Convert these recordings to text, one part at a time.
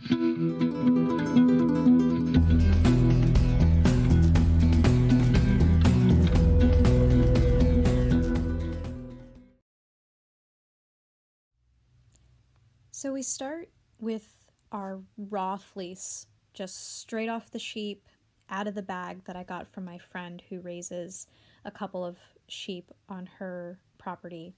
So we start with our raw fleece, just straight off the sheep, out of the bag that I got from my friend who raises a couple of sheep on her property.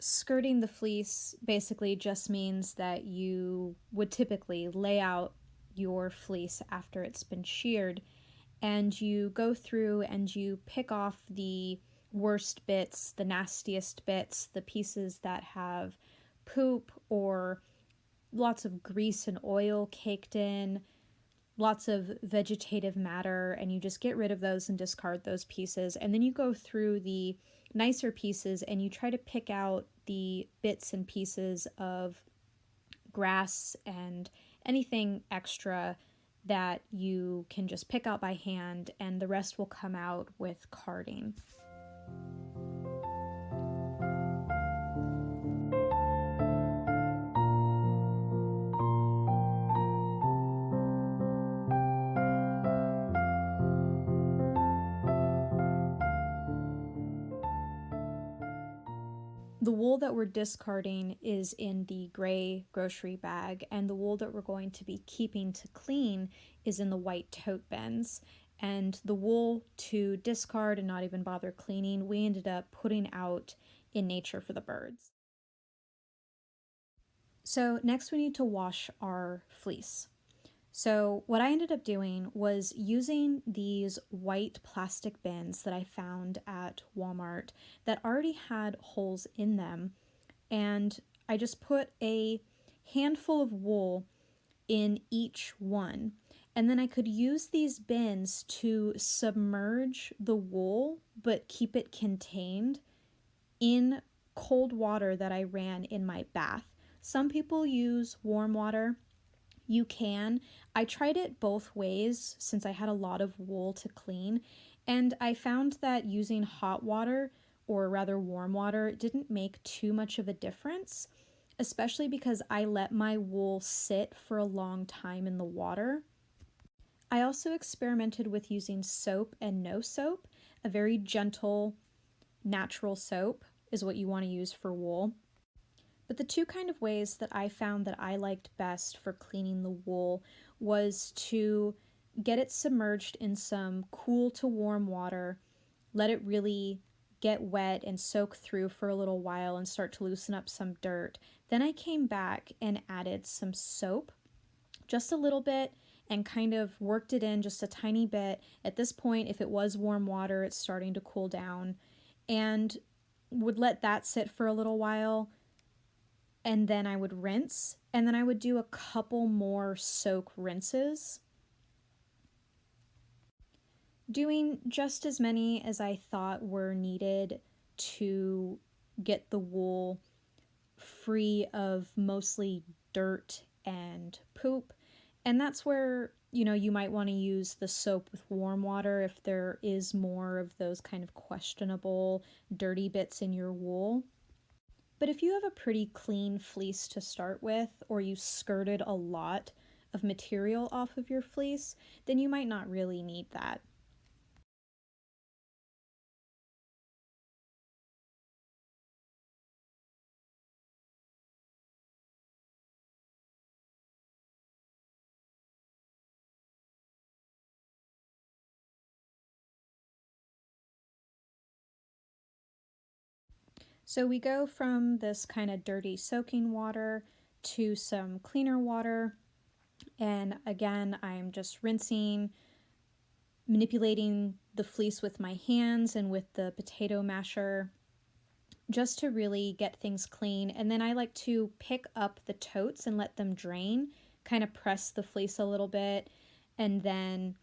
Skirting the fleece basically just means that you would typically lay out your fleece after it's been sheared, and you go through and you pick off the worst bits, the nastiest bits, the pieces that have poop or lots of grease and oil caked in, lots of vegetative matter, and you just get rid of those and discard those pieces. And then you go through the nicer pieces and you try to pick out the bits and pieces of grass and anything extra that you can just pick out by hand, and the rest will come out with carding. The wool that we're discarding is in the gray grocery bag, and the wool that we're going to be keeping to clean is in the white tote bins. And the wool to discard and not even bother cleaning, we ended up putting out in nature for the birds. So next we need to wash our fleece. So what I ended up doing was using these white plastic bins that I found at Walmart that already had holes in them, and I just put a handful of wool in each one. And then I could use these bins to submerge the wool but keep it contained in cold water that I ran in my bath. Some people use warm water. You can. I tried it both ways since I had a lot of wool to clean, and I found that using hot water, or rather warm water, didn't make too much of a difference, especially because I let my wool sit for a long time in the water. I also experimented with using soap and no soap. A very gentle, natural soap is what you want to use for wool. But the two kind of ways that I found that I liked best for cleaning the wool was to get it submerged in some cool to warm water, let it really get wet and soak through for a little while and start to loosen up some dirt. Then I came back and added some soap, just a little bit, and kind of worked it in just a tiny bit. At this point, if it was warm water, it's starting to cool down, and would let that sit for a little while, and then I would rinse, and then I would do a couple more soak rinses, doing just as many as I thought were needed to get the wool free of mostly dirt and poop. And that's where, you might want to use the soap with warm water if there is more of those kind of questionable dirty bits in your wool. But if you have a pretty clean fleece to start with, or you skirted a lot of material off of your fleece, then you might not really need that. So we go from this kind of dirty soaking water to some cleaner water. And again, I'm just rinsing, manipulating the fleece with my hands and with the potato masher just to really get things clean. And then I like to pick up the totes and let them drain, kind of press the fleece a little bit, and then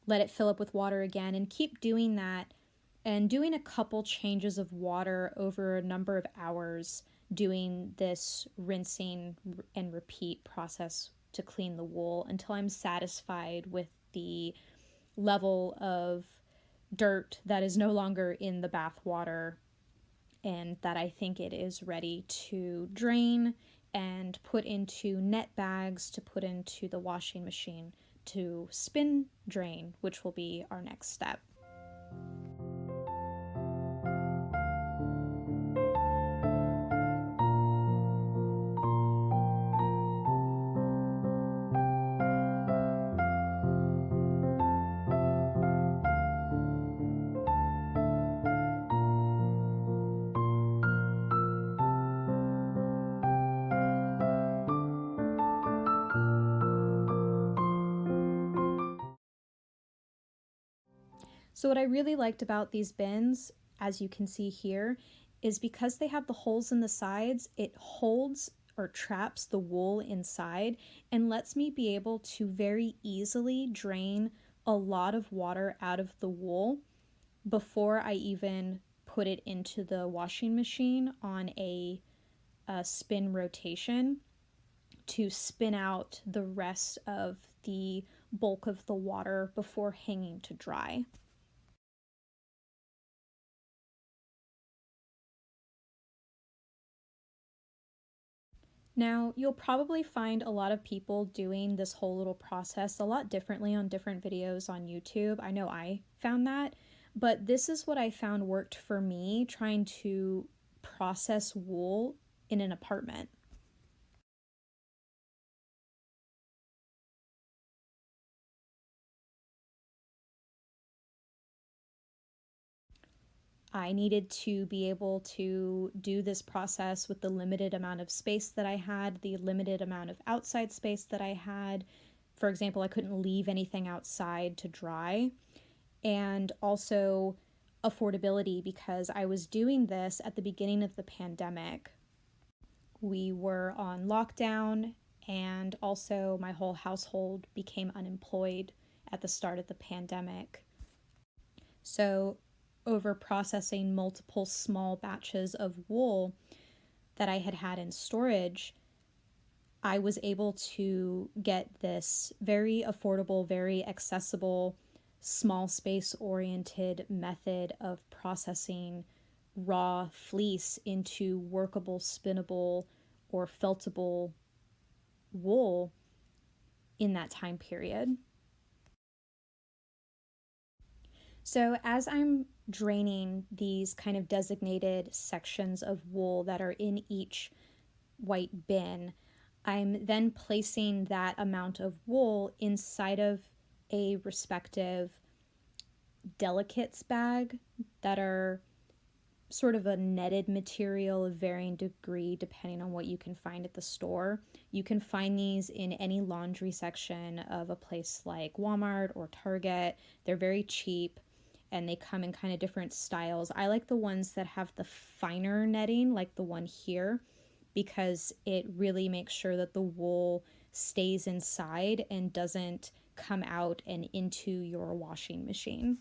let it fill up with water again, and keep doing that, and doing a couple changes of water over a number of hours, doing this rinsing and repeat process to clean the wool until I'm satisfied with the level of dirt that is no longer in the bath water and that I think it is ready to drain and put into net bags to put into the washing machine to spin drain, which will be our next step. So what I really liked about these bins, as you can see here, is because they have the holes in the sides, it holds or traps the wool inside and lets me be able to very easily drain a lot of water out of the wool before I even put it into the washing machine on a spin rotation to spin out the rest of the bulk of the water before hanging to dry. Now, you'll probably find a lot of people doing this whole little process a lot differently on different videos on YouTube. I know I found that, but this is what I found worked for me trying to process wool in an apartment. I needed to be able to do this process with the limited amount of space that I had, the limited amount of outside space that I had. For example, I couldn't leave anything outside to dry. And also affordability, because I was doing this at the beginning of the pandemic. We were on lockdown, and also my whole household became unemployed at the start of the pandemic. So, over processing multiple small batches of wool that I had had in storage, I was able to get this very affordable, very accessible, small space oriented method of processing raw fleece into workable, spinnable, or feltable wool in that time period. So, as I'm draining these kind of designated sections of wool that are in each white bin, I'm then placing that amount of wool inside of a respective delicates bag that are sort of a netted material of varying degree depending on what you can find at the store. You can find these in any laundry section of a place like Walmart or Target. They're very cheap and they come in kind of different styles. I like the ones that have the finer netting, like the one here, because it really makes sure that the wool stays inside and doesn't come out and into your washing machine.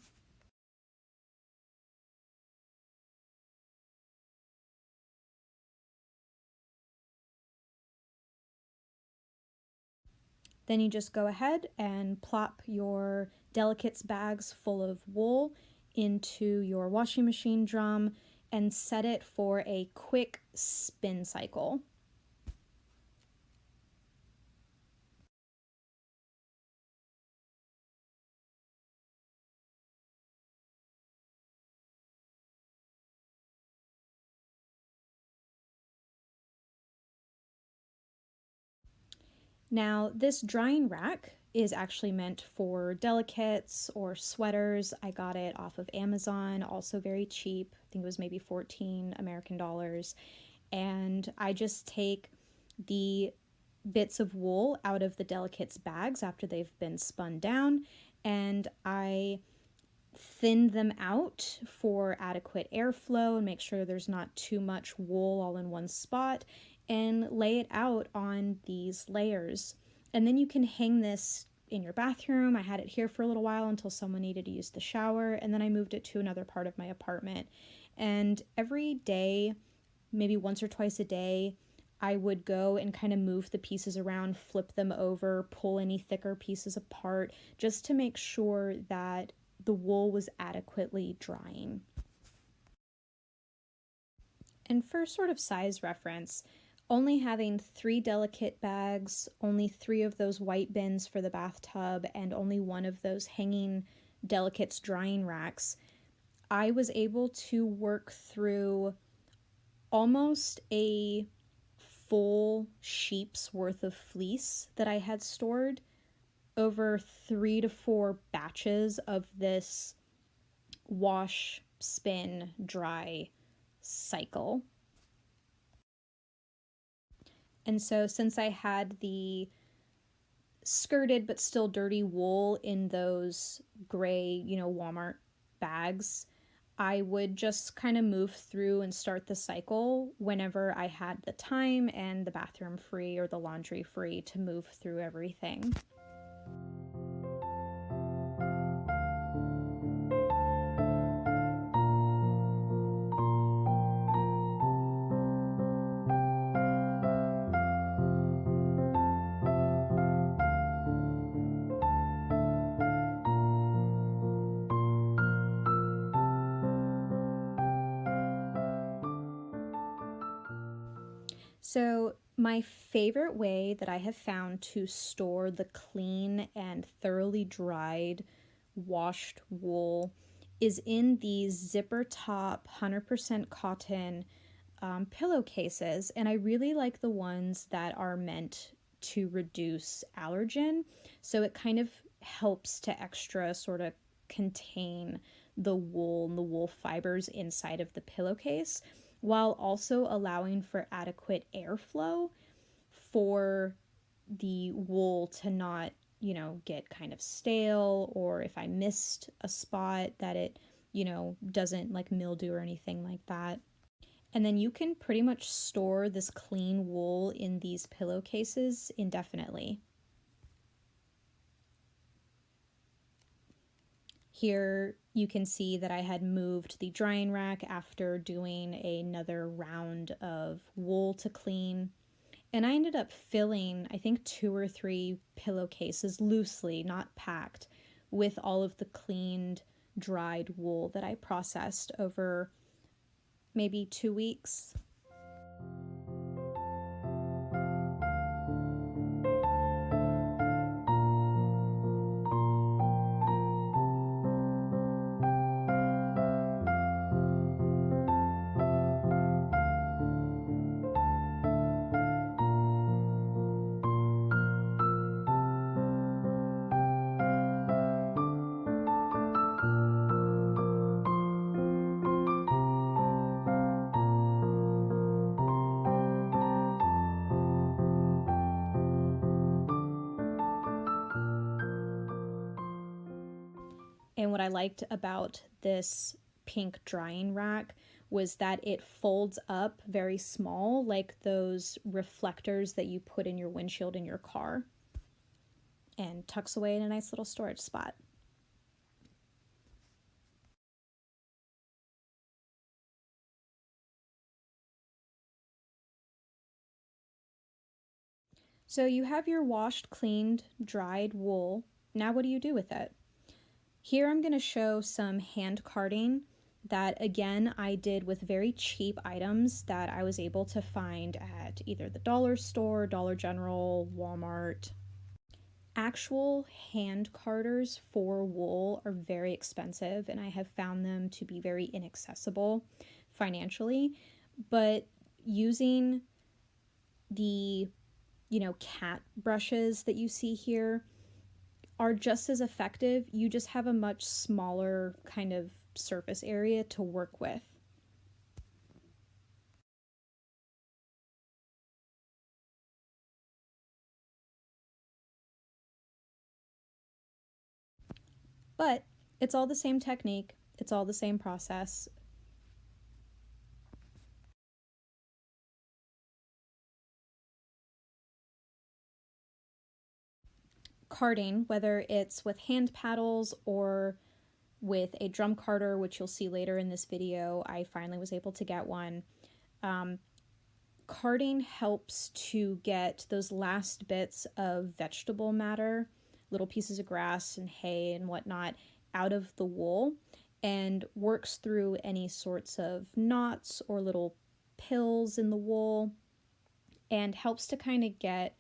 Then you just go ahead and plop your delicates bags full of wool into your washing machine drum and set it for a quick spin cycle. Now, this drying rack is actually meant for delicates or sweaters. I got it off of Amazon, also very cheap. I think it was maybe 14 American dollars. And I just take the bits of wool out of the delicates bags after they've been spun down, and I thin them out for adequate airflow and make sure there's not too much wool all in one spot, and lay it out on these layers. And then you can hang this in your bathroom. I had it here for a little while until someone needed to use the shower, and then I moved it to another part of my apartment. And every day, maybe once or twice a day, I would go and kind of move the pieces around, flip them over, pull any thicker pieces apart, just to make sure that the wool was adequately drying. And for sort of size reference, only having 3 delicate bags, only 3 of those white bins for the bathtub, and only one of those hanging delicates drying racks, I was able to work through almost a full sheep's worth of fleece that I had stored over 3 to 4 batches of this wash, spin, dry cycle. And so, since I had the skirted but still dirty wool in those gray, Walmart bags, I would just kind of move through and start the cycle whenever I had the time and the bathroom free or the laundry free to move through everything. So, my favorite way that I have found to store the clean and thoroughly dried washed wool is in these zipper top 100% cotton pillowcases. And I really like the ones that are meant to reduce allergen. So it kind of helps to extra sort of contain the wool and the wool fibers inside of the pillowcase while also allowing for adequate airflow for the wool to not, get kind of stale, or if I missed a spot that it, doesn't like mildew or anything like that. And then you can pretty much store this clean wool in these pillowcases indefinitely. Here you can see that I had moved the drying rack after doing another round of wool to clean. And I ended up filling, I think, 2 or 3 pillowcases loosely, not packed, with all of the cleaned, dried wool that I processed over maybe 2 weeks. And what I liked about this pink drying rack was that it folds up very small, like those reflectors that you put in your windshield in your car, and tucks away in a nice little storage spot. So you have your washed, cleaned, dried wool. Now what do you do with it? Here I'm going to show some hand carding that, again, I did with very cheap items that I was able to find at either the dollar store, Dollar General, Walmart. Actual hand carders for wool are very expensive, and I have found them to be very inaccessible financially. But using the, cat brushes that you see here are just as effective. You just have a much smaller kind of surface area to work with. But it's all the same technique, it's all the same process. Carding, whether it's with hand paddles or with a drum carder, which you'll see later in this video, I finally was able to get one. Um, Carding helps to get those last bits of vegetable matter, little pieces of grass and hay and whatnot, out of the wool, and works through any sorts of knots or little pills in the wool and helps to kind of get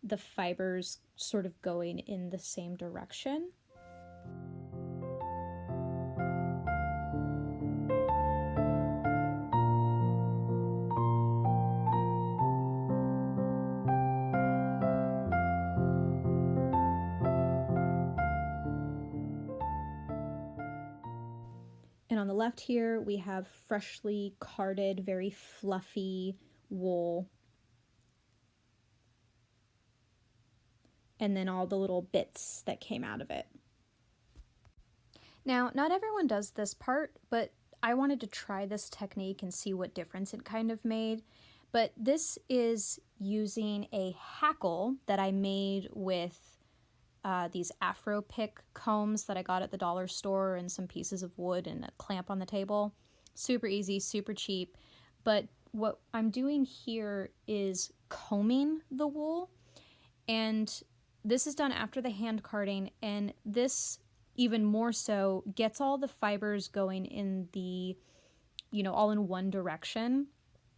the fibers sort of going in the same direction. And on the left here, we have freshly carded, very fluffy wool. And then all the little bits that came out of it. Now, not everyone does this part, but I wanted to try this technique and see what difference it kind of made. But this is using a hackle that I made with these Afro pick combs that I got at the dollar store, and some pieces of wood and a clamp on the table. Super easy, super cheap. But what I'm doing here is combing the wool, and this is done after the hand carding, and this even more so gets all the fibers going in the, all in one direction,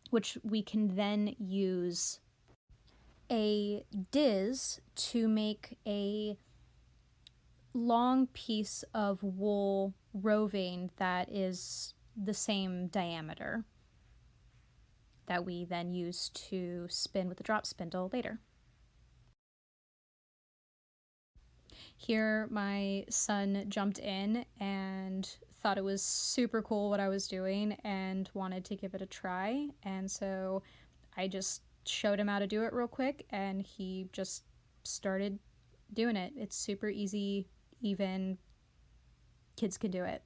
which we can then use a diz to make a long piece of wool roving that is the same diameter that we then use to spin with the drop spindle later. Here, my son jumped in and thought it was super cool what I was doing and wanted to give it a try. And so I just showed him how to do it real quick, and he just started doing it. It's super easy, even kids can do it.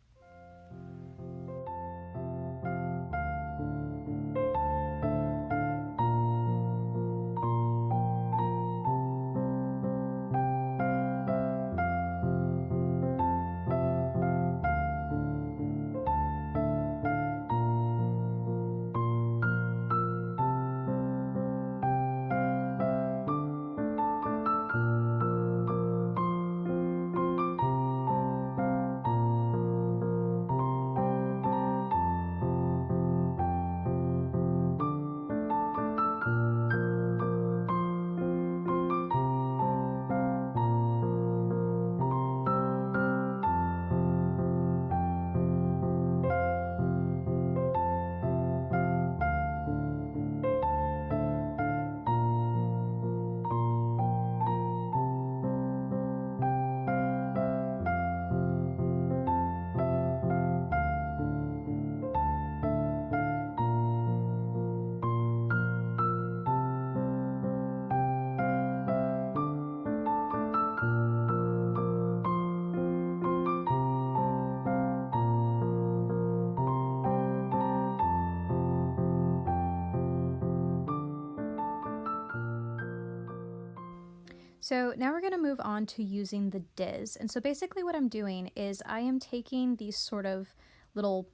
So now we're going to move on to using the diz. And so basically what I'm doing is I am taking these sort of little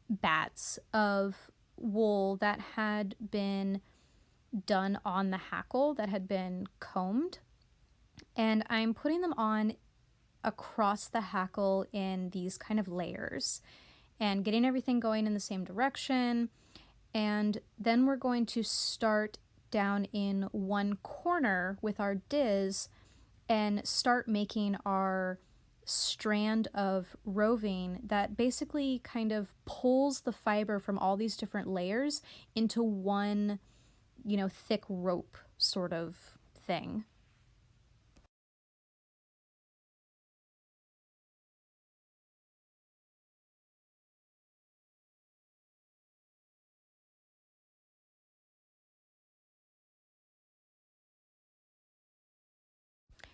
bats of wool that had been done on the hackle, that had been combed, and I'm putting them on across the hackle in these kind of layers and getting everything going in the same direction. And then we're going to start down in one corner with our diz and start making our strand of roving that basically kind of pulls the fiber from all these different layers into one, thick rope sort of thing.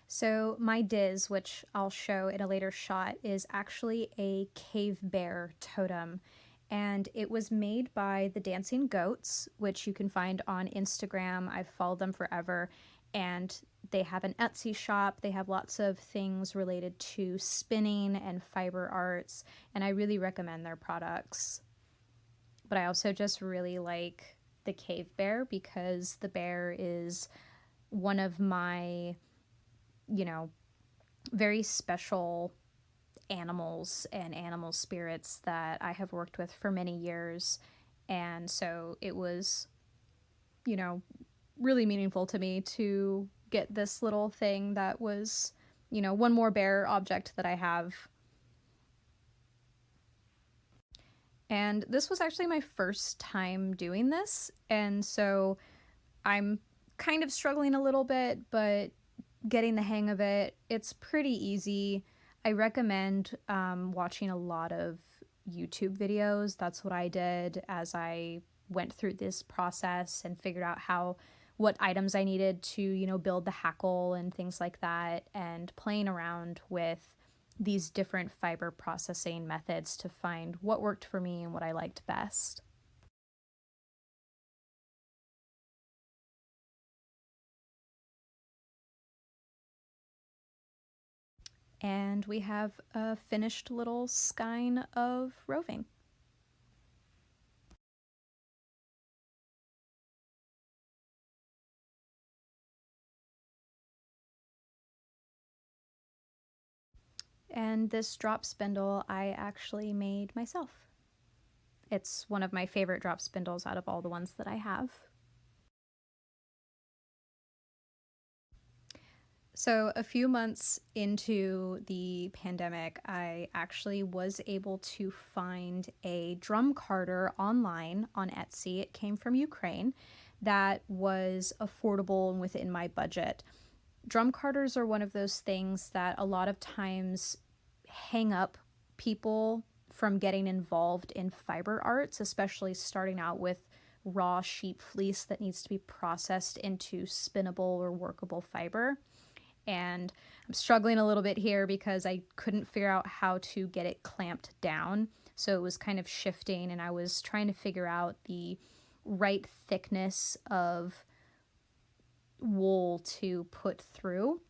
So my diz, which I'll show in a later shot, is actually a cave bear totem. And it was made by the Dancing Goats, which you can find on Instagram. I've followed them forever. And they have an Etsy shop. They have lots of things related to spinning and fiber arts. And I really recommend their products. But I also just really like the cave bear because the bear is one of my very special animals and animal spirits that I have worked with for many years. And so it was, you know, really meaningful to me to get this little thing that was, one more bear object that I have. And this was actually my first time doing this. And so I'm kind of struggling a little bit, but getting the hang of it. It's pretty easy. I recommend watching a lot of YouTube videos. That's what I did as I went through this process and figured out what items I needed to, build the hackle and things like that, and playing around with these different fiber processing methods to find what worked for me and what I liked best. And we have a finished little skein of roving. And this drop spindle I actually made myself. It's one of my favorite drop spindles out of all the ones that I have. So, a few months into the pandemic, I actually was able to find a drum carder online on Etsy. It came from Ukraine that was affordable and within my budget. Drum carders are one of those things that a lot of times hang up people from getting involved in fiber arts, especially starting out with raw sheep fleece that needs to be processed into spinnable or workable fiber. And I'm struggling a little bit here because I couldn't figure out how to get it clamped down. So it was kind of shifting, and I was trying to figure out the right thickness of wool to put through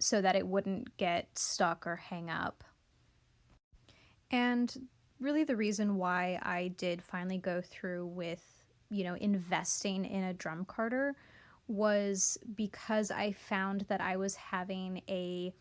so that it wouldn't get stuck or hang up. And really, the reason why I did finally go through with, investing in a drum carder was because I found that I was having a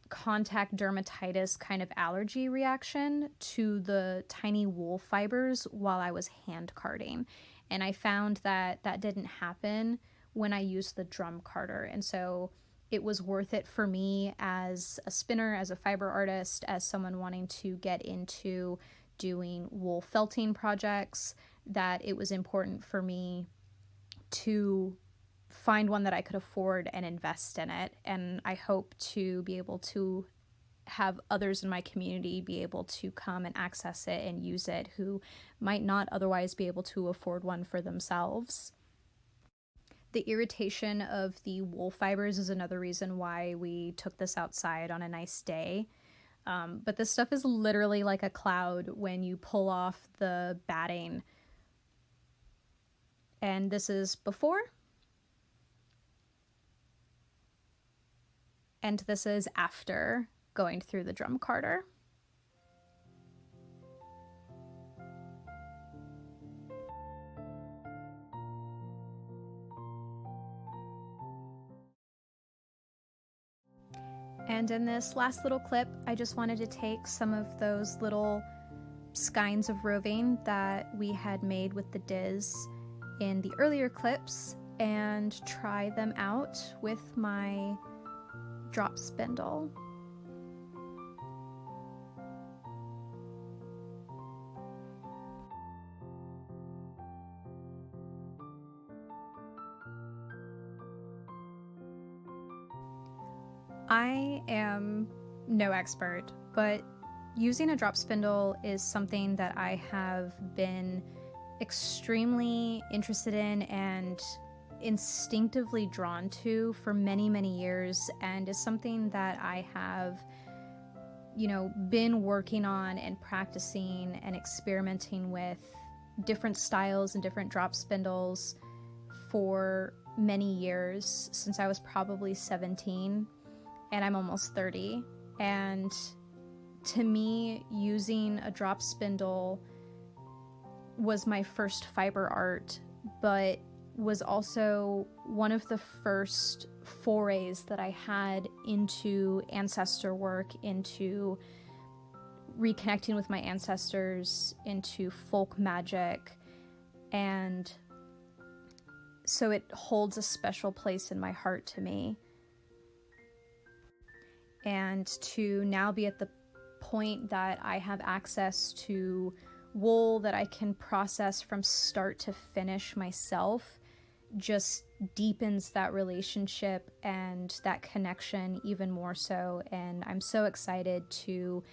contact dermatitis kind of allergy reaction to the tiny wool fibers while I was hand carding. And I found that that didn't happen when I used the drum carder. And so it was worth it for me as a spinner, as a fiber artist, as someone wanting to get into doing wool felting projects, that it was important for me to find one that I could afford and invest in it. And I hope to be able to have others in my community be able to come and access it and use it who might not otherwise be able to afford one for themselves. The irritation of the wool fibers is another reason why we took this outside on a nice day. But this stuff is literally like a cloud when you pull off the batting. And this is before. And this is after going through the drum carder. And in this last little clip, I just wanted to take some of those little skeins of roving that we had made with the Diz in the earlier clips and try them out with my drop spindle. I am no expert, but using a drop spindle is something that I have been extremely interested in and instinctively drawn to for many, many years, and is something that I have, been working on and practicing and experimenting with different styles and different drop spindles for many years, since I was probably 17, and I'm almost 30. And to me, using a drop spindle was my first fiber art, but was also one of the first forays that I had into ancestor work, into reconnecting with my ancestors into folk magic, and so it holds a special place in my heart to me. And to now be at the point that I have access to wool that I can process from start to finish myself just deepens that relationship and that connection even more so. And I'm so excited to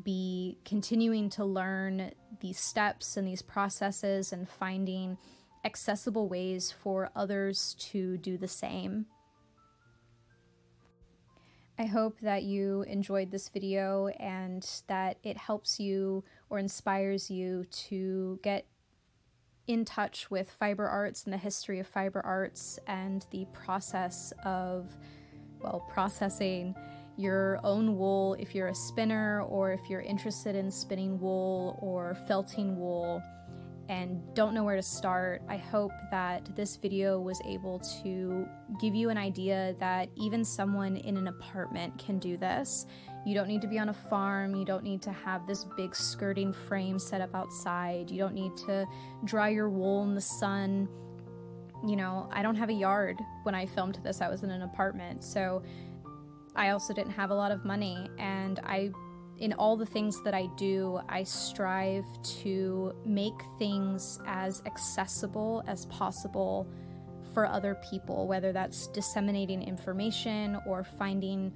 be continuing to learn these steps and these processes and finding accessible ways for others to do the same. I hope that you enjoyed this video and that it helps you or inspires you to get in touch with fiber arts and the history of fiber arts and the process of, well, processing your own wool if you're a spinner, or if you're interested in spinning wool or felting wool and don't know where to start. I hope that this video was able to give you an idea that even someone in an apartment can do this. You don't need to be on a farm. You don't need to have this big skirting frame set up outside. You don't need to dry your wool in the sun. You know, I don't have a yard. When I filmed this, I was in an apartment, so I also didn't have a lot of money, and in all the things that I do, I strive to make things as accessible as possible for other people, whether that's disseminating information or finding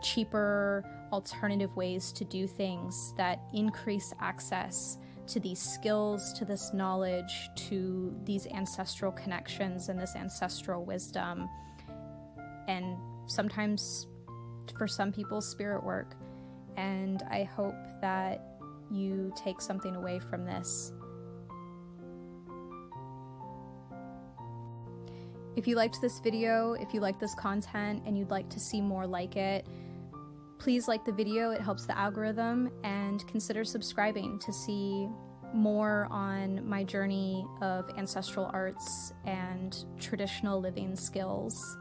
cheaper alternative ways to do things that increase access to these skills, to this knowledge, to these ancestral connections and this ancestral wisdom, and sometimes for some people, spirit work. And I hope that you take something away from this. If you liked this video, if you like this content and you'd like to see more like it, please like the video. It helps the algorithm, and consider subscribing to see more on my journey of ancestral arts and traditional living skills.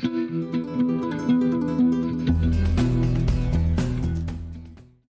Thank you.